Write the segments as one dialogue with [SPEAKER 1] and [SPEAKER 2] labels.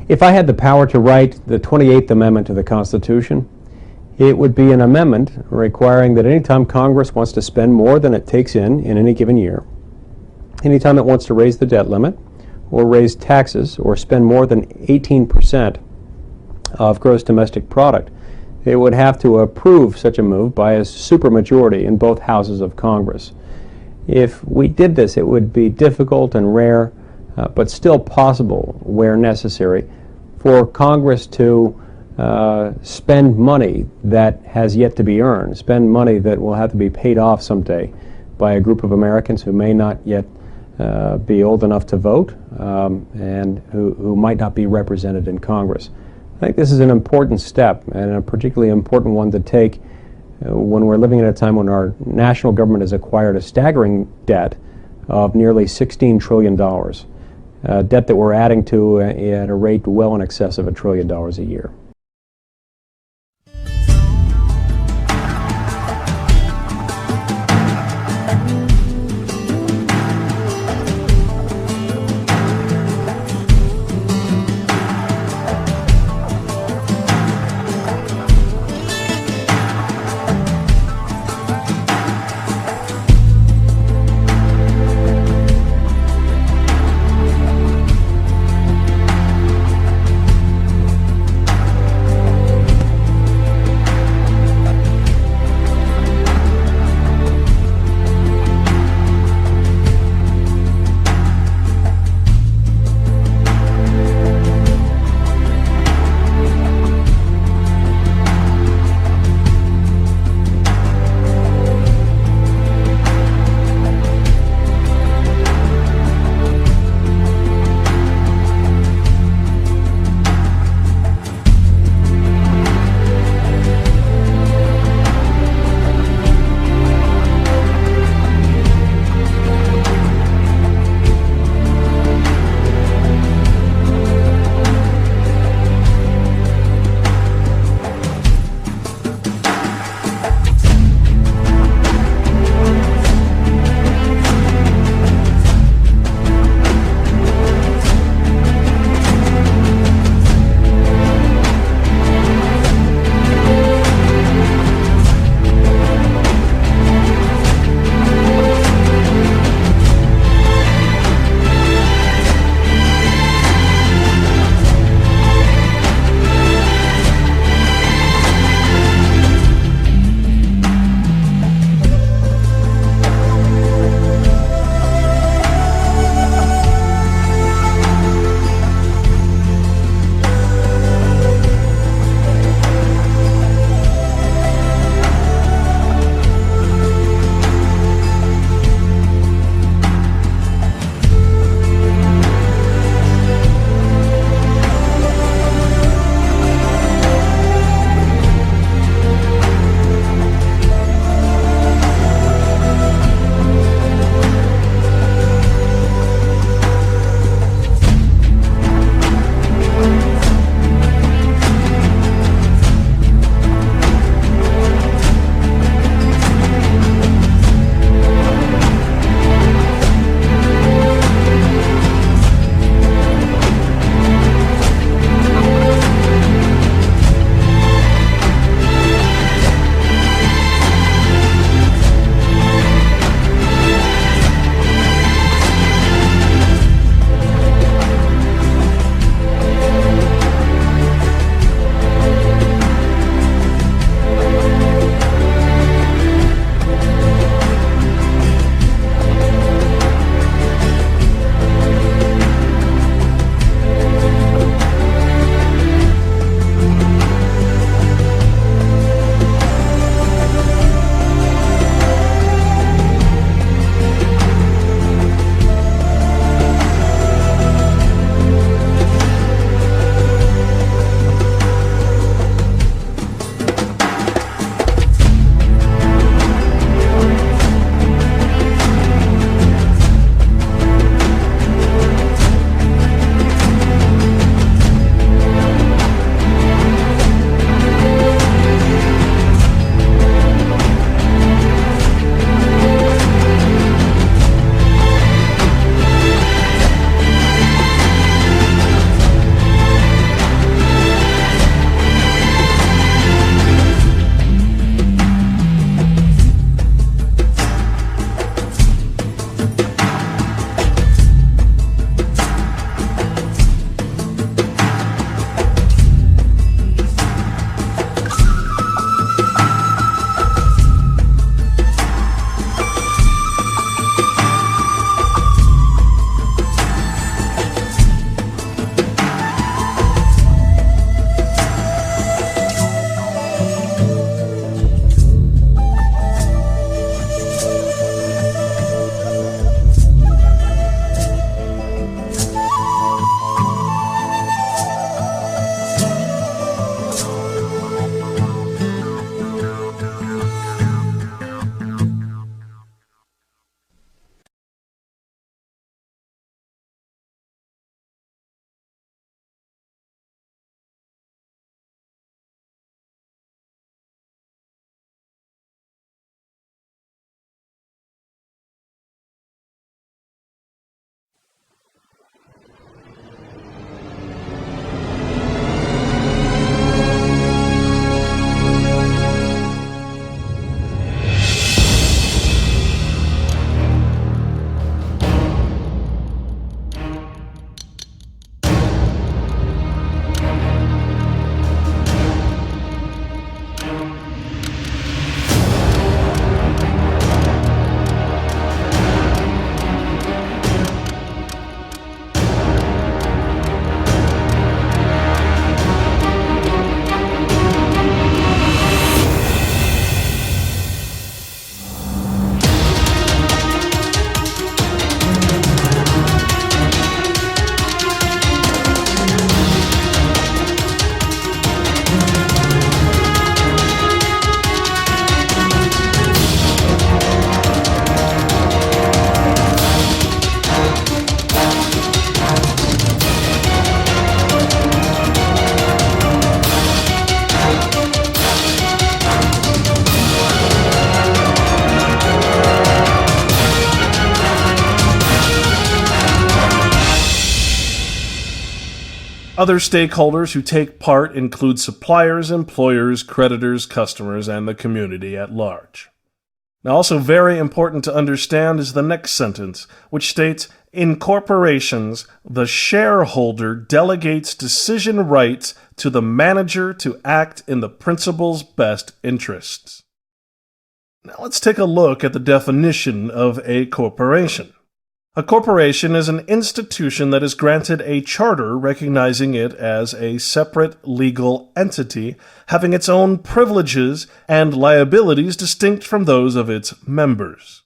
[SPEAKER 1] If I had the power to write the 28th Amendment to the Constitution, it would be an amendment requiring that anytime Congress wants to spend more than it takes in any given year, anytime it wants to raise the debt limit or raise taxes or spend more than 18% of gross domestic product, it would have to approve such a move by a supermajority in both houses of Congress. If we did this, it would be difficult and rare, but still possible where necessary, for Congress to spend money that has yet to be earned, spend money that will have to be paid off someday by a group of Americans who may not yet be old enough to vote and who might not be represented in Congress. I think this is an important step, and a particularly important one to take when we're living at a time when our national government has acquired a staggering debt of nearly $16 trillion, debt that we're adding to at a rate well in excess of $1 trillion a year.
[SPEAKER 2] Other stakeholders who take part include suppliers, employers, creditors, customers, and the community at large. Now, also very important to understand is the next sentence, which states, in corporations, the shareholder delegates decision rights to the manager to act in the principal's best interests. Now let's take a look at the definition of a corporation. A corporation is an institution that is granted a charter recognizing it as a separate legal entity, having its own privileges and liabilities distinct from those of its members.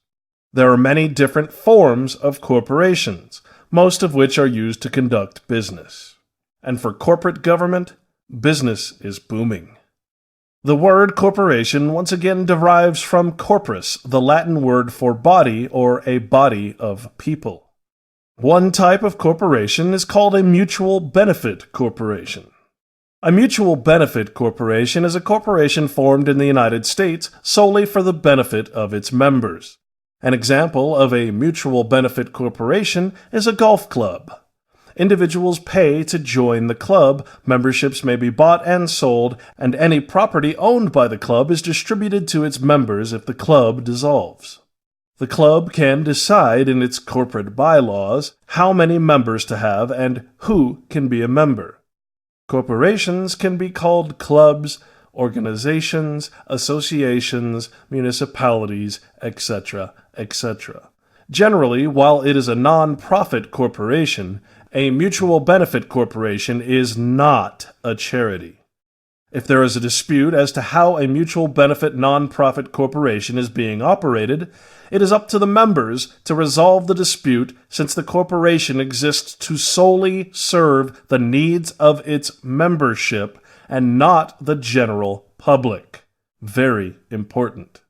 [SPEAKER 2] There are many different forms of corporations, most of which are used to conduct business. And for corporate government, business is booming. The word corporation once again derives from corpus, the Latin word for body or a body of people. One type of corporation is called a mutual benefit corporation. A mutual benefit corporation is a corporation formed in the United States solely for the benefit of its members. An example of a mutual benefit corporation is a golf club. Individuals pay to join the club, memberships may be bought and sold, and any property owned by the club is distributed to its members if the club dissolves. The club can decide in its corporate bylaws how many members to have and who can be a member. Corporations can be called clubs, organizations, associations, municipalities, etc., etc. Generally, while it is a non-profit corporation, a mutual benefit corporation is not a charity. If there is a dispute as to how a mutual benefit non-profit corporation is being operated, it is up to the members to resolve the dispute since the corporation exists to solely serve the needs of its membership and not the general public. Very important.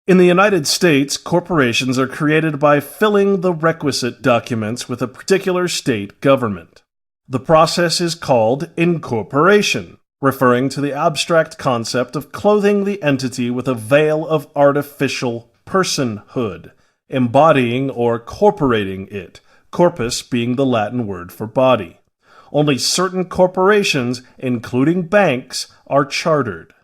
[SPEAKER 2] In the United States, corporations are created by filling the requisite documents with a particular state government. The process is called incorporation, referring to the abstract concept of clothing the entity with a veil of artificial personhood, embodying or corporating it, corpus being the Latin word for body. Only certain corporations, including banks, are chartered.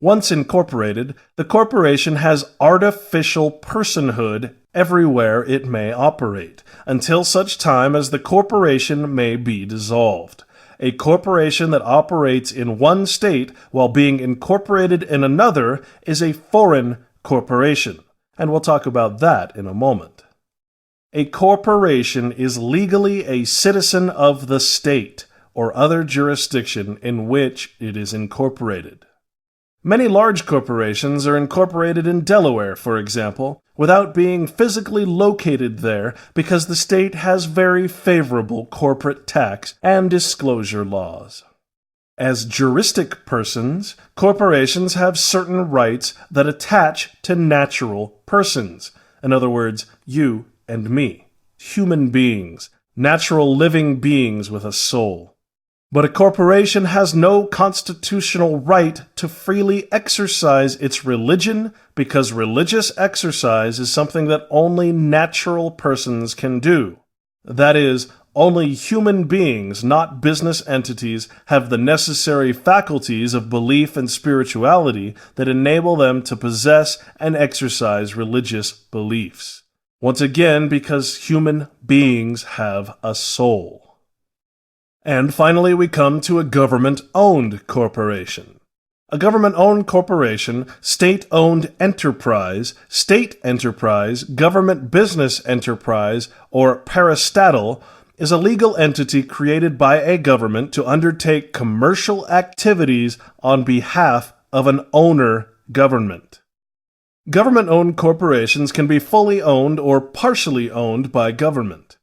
[SPEAKER 2] Once incorporated, the corporation has artificial personhood everywhere it may operate, until such time as the corporation may be dissolved. A corporation that operates in one state while being incorporated in another is a foreign corporation, and we'll talk about that in a moment. A corporation is legally a citizen of the state or other jurisdiction in which it is incorporated. Many large corporations are incorporated in Delaware, for example, without being physically located there because the state has very favorable corporate tax and disclosure laws. As juristic persons, corporations have certain rights that attach to natural persons. In other words, you and me, human beings, natural living beings with a soul. But a corporation has no constitutional right to freely exercise its religion because religious exercise is something that only natural persons can do. That is, only human beings, not business entities, have the necessary faculties of belief and spirituality that enable them to possess and exercise religious beliefs. Once again, because human beings have a soul. And finally, we come to a government-owned corporation. A government-owned corporation, state-owned enterprise, state enterprise, government business enterprise, or parastatal, is a legal entity created by a government to undertake commercial activities on behalf of an owner government. Government-owned corporations can be fully owned or partially owned by government.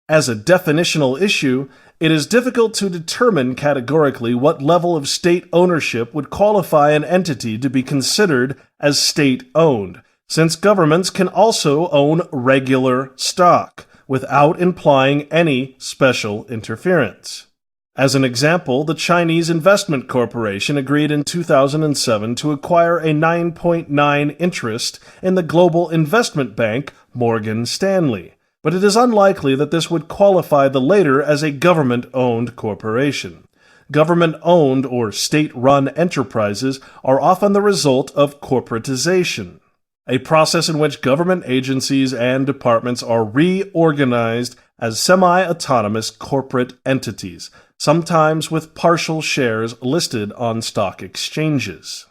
[SPEAKER 2] As a definitional issue, it is difficult to determine categorically what level of state ownership would qualify an entity to be considered as state-owned, since governments can also own regular stock, without implying any special interference. As an example, the Chinese Investment Corporation agreed in 2007 to acquire a 9.9% interest in the global investment bank Morgan Stanley, But it is unlikely that this would qualify the later as a government-owned corporation. Government-owned or state-run enterprises are often the result of corporatization, a process in which government agencies and departments are reorganized as semi-autonomous corporate entities, sometimes with partial shares listed on stock exchanges.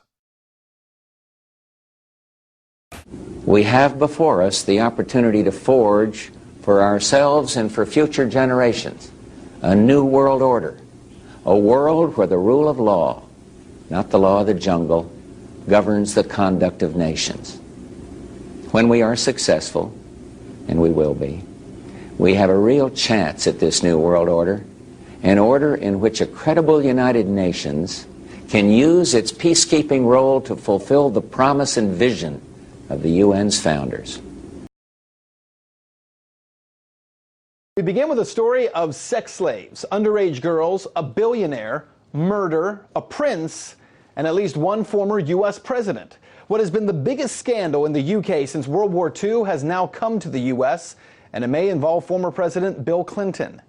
[SPEAKER 3] We have before us the opportunity to forge for ourselves and for future generations a new world order, a world where the rule of law, not the law of the jungle, governs the conduct of nations. When we are successful, and we will be, we have a real chance at this new world order, an order in which a credible United Nations can use its peacekeeping role to fulfill the promise and vision of the UN's founders.
[SPEAKER 4] We begin with a story of sex slaves, underage girls, a billionaire, murder, a prince, and at least one former U.S. president. What has been the biggest scandal in the UK since World War II has now come to the U.S., and it may involve former President Bill Clinton.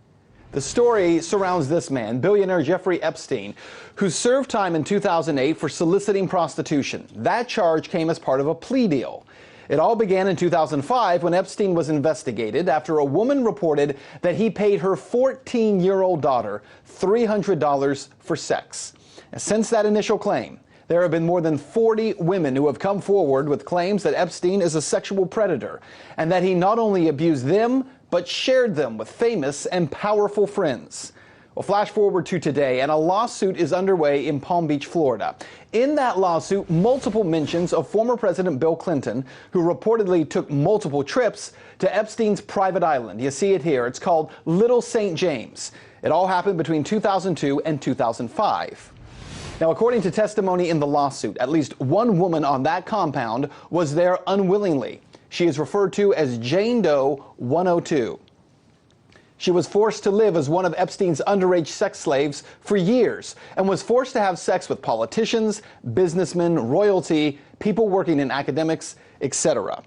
[SPEAKER 4] The story surrounds this man, billionaire Jeffrey Epstein, who served time in 2008 for soliciting prostitution. That charge came as part of a plea deal. It all began in 2005 when Epstein was investigated after a woman reported that he paid her 14-year-old daughter $300 for sex. And since that initial claim, there have been more than 40 women who have come forward with claims that Epstein is a sexual predator and that he not only abused them, but shared them with famous and powerful friends. Well, flash forward to today, and a lawsuit is underway in Palm Beach, Florida. In that lawsuit, multiple mentions of former President Bill Clinton, who reportedly took multiple trips to Epstein's private island. You see it here. It's called Little St. James. It all happened between 2002 and 2005. Now, according to testimony in the lawsuit, at least one woman on that compound was there unwillingly. She is referred to as Jane Doe 102. She was forced to live as one of Epstein's underage sex slaves for years and was forced to have sex with politicians, businessmen, royalty, people working in academics, etc.